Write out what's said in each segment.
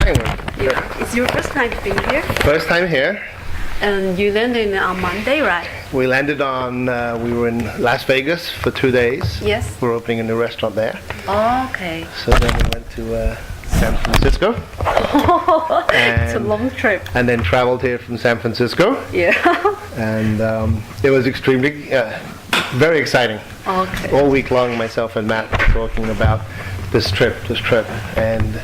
Yeah. It's your first time being here? First time here. And you landed on Monday, right? We landed on, we were in Las Vegas for 2 days. Yes. We're opening a new restaurant there. Oh, okay. So then we went to San Francisco. It's a long trip. And then traveled here from San Francisco. Yeah. And it was extremely, very exciting. Okay. All week long, myself and Matt were talking about this trip. And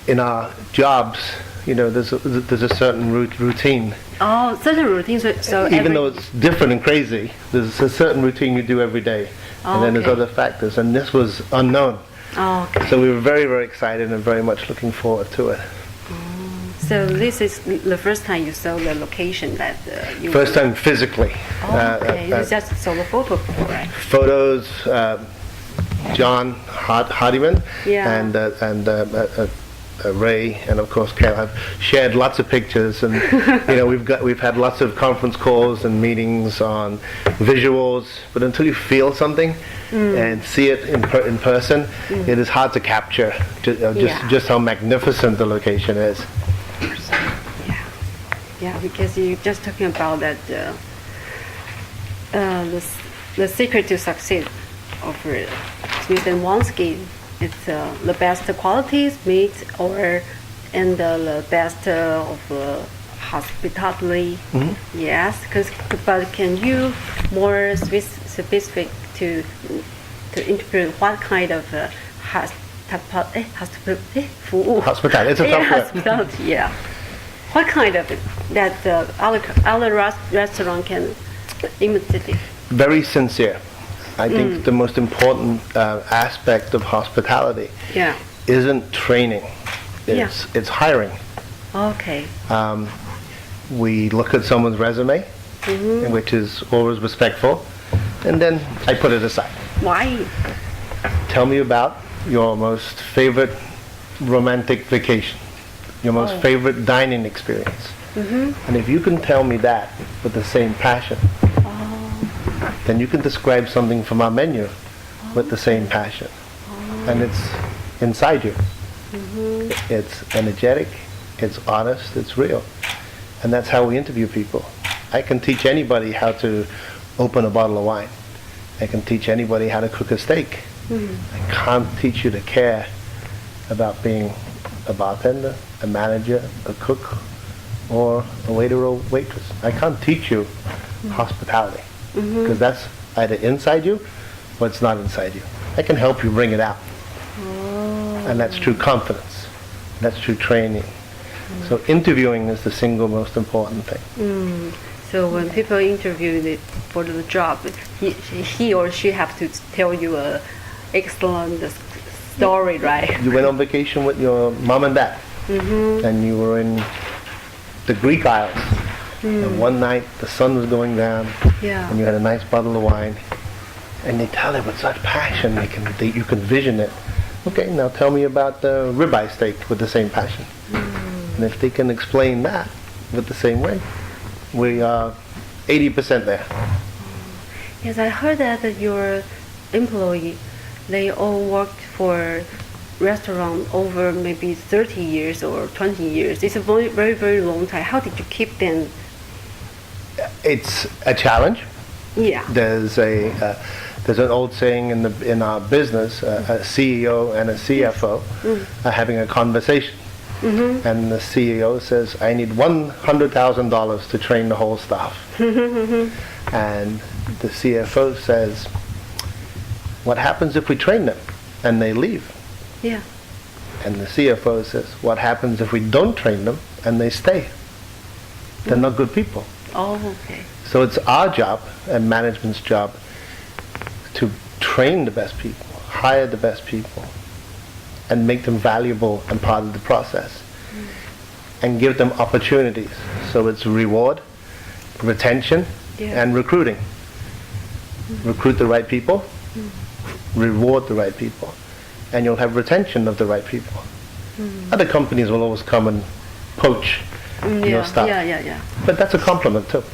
in our jobs, you know, there's a certain routine. Oh, certain routine. So even though it's different and crazy, there's a certain routine you do every day. And then there's other factors. And this was unknown. Oh, okay. So we were very, very excited and very much looking forward to it. So this is the first time you saw the location that you... First time physically. Oh, okay. You just saw the photo before, right? Photos, John Hardiman and Ray, and of course Cal have shared lots of pictures, and you know we've had lots of conference calls and meetings on visuals, but until you feel something and see it in person, it is hard to capture just how magnificent the location is. Yeah, because you're just talking about that the secret to succeed of Smith & Wonsky. It's the best qualities meat and the best of hospitality. Yes, but can you more specific to interpret what kind of hospitality? Hospitality. It's a tough word. Hospitality. Yeah. What kind of that other restaurant can imitate? Very sincere. I think the most important aspect of hospitality isn't training. It's hiring. Okay. We look at someone's resume, which is always respectful, and then I put it aside. Why? Tell me about your most favorite romantic vacation, your most favorite dining experience. And if you can tell me that with the same passion, then you can describe something from our menu with the same passion. And it's inside you. It's energetic, it's honest, it's real. And that's how we interview people. I can teach anybody how to open a bottle of wine. I can teach anybody how to cook a steak. I can't teach you to care about being a bartender, a manager, a cook, or a waiter or waitress. I can't teach you hospitality. Because that's either inside you or it's not inside you. I can help you bring it out. And that's true confidence. That's true training. So interviewing is the single most important thing. So when people interview for the job, he or she have to tell you a excellent story, right? You went on vacation with your mom and dad, and you were in the Greek Isles. And one night the sun was going down, and you had a nice bottle of wine, and they tell it with such passion, you can vision it. Okay, now tell me about the ribeye steak with the same passion. And if they can explain that with the same way, we are 80% there. Yes, I heard that your employee, they all worked for restaurant over maybe 30 years or 20 years. It's a very, very, very long time. How did you keep them? It's a challenge. Yeah. There's an old saying in our business: a CEO and a CFO are having a conversation, and the CEO says, "I need $100,000 to train the whole staff," and the CFO says, "What happens if we train them and they leave?" Yeah. And the CFO says, "What happens if we don't train them and they stay? They're not good people." Oh, okay. So it's our job and management's job to train the best people, hire the best people, and make them valuable and part of the process, and give them opportunities. So it's reward, retention, and recruiting. Recruit the right people, reward the right people, and you'll have retention of the right people. Other companies will always come and poach your staff. But that's a compliment too.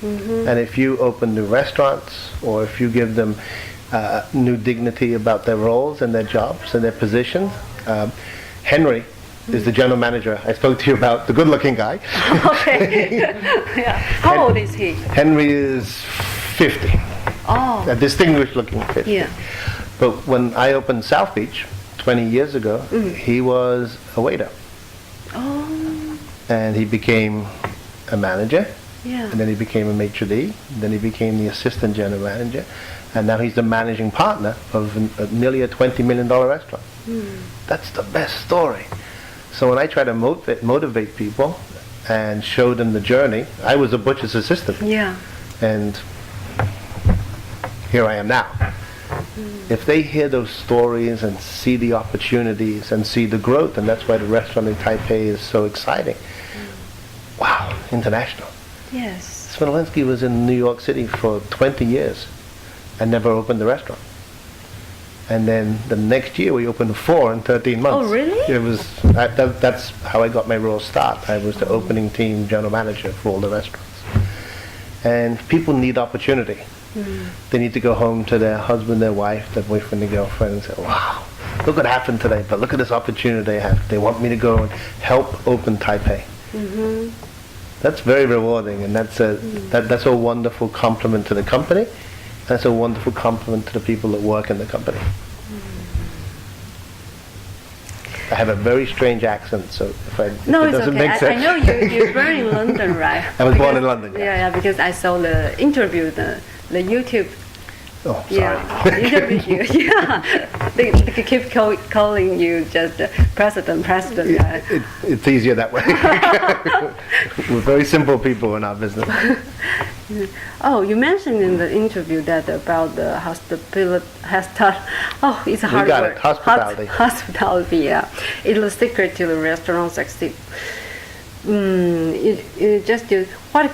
And if you open new restaurants, or if you give them new dignity about their roles and their jobs and their positions, Henry is the general manager. I spoke to you about the good-looking guy. Okay. Yeah. How old is he? Henry is 50. Oh. A distinguished-looking 50. Yeah. But when I opened South Beach 20 years ago, he was a waiter. Oh. And he became a manager. Yeah. And then he became a maitre d', then he became the assistant general manager, and now he's the managing partner of nearly a $20 million restaurant. That's the best story. So when I try to motivate people and show them the journey, I was a butcher's assistant, Yeah. and here I am now. If they hear those stories and see the opportunities and see the growth, and that's why the restaurant in Taipei is so exciting. Wow, international. Yes. Smolinski was in New York City for 20 years and never opened the restaurant. And then the next year we opened 4 in 13 months. Oh, really? It was that's how I got my real start. I was the opening team general manager for all the restaurants. And people need opportunity. They need to go home to their husband, their wife, their boyfriend, their girlfriend and say, wow, look what happened today, but look at this opportunity they have. They want me to go and help open Taipei. That's very rewarding, and that's a wonderful compliment to the company. That's a wonderful compliment to the people that work in the company. I have a very strange accent, so if it It's doesn't okay. make sense. I know you're born in London, right? I was born in London. Yeah, because I saw the interview, the YouTube. Oh, sorry. Yeah, interview you. Yeah, they keep calling you just president. Yeah. It's easier that way. We're very simple people in our business. Oh, you mentioned in the interview that about the hospitality. Oh, it's a hard got word. it, hospitality. Hospitality, yeah. It's the secret to the restaurant succeed. You just do what